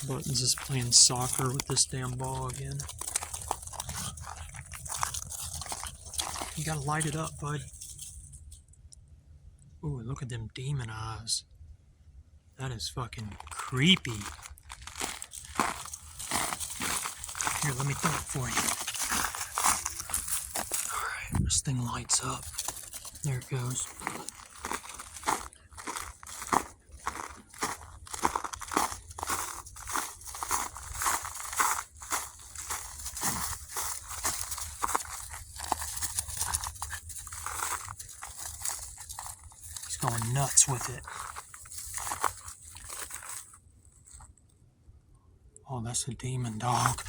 Buttons is playing soccer with this damn ball again. You gotta light it up, bud. Ooh, look at them demon eyes. That is fucking creepy. Here, let me throw it for you. Alright, this thing lights up. There it goes. He's going nuts with it. Oh, that's a demon dog.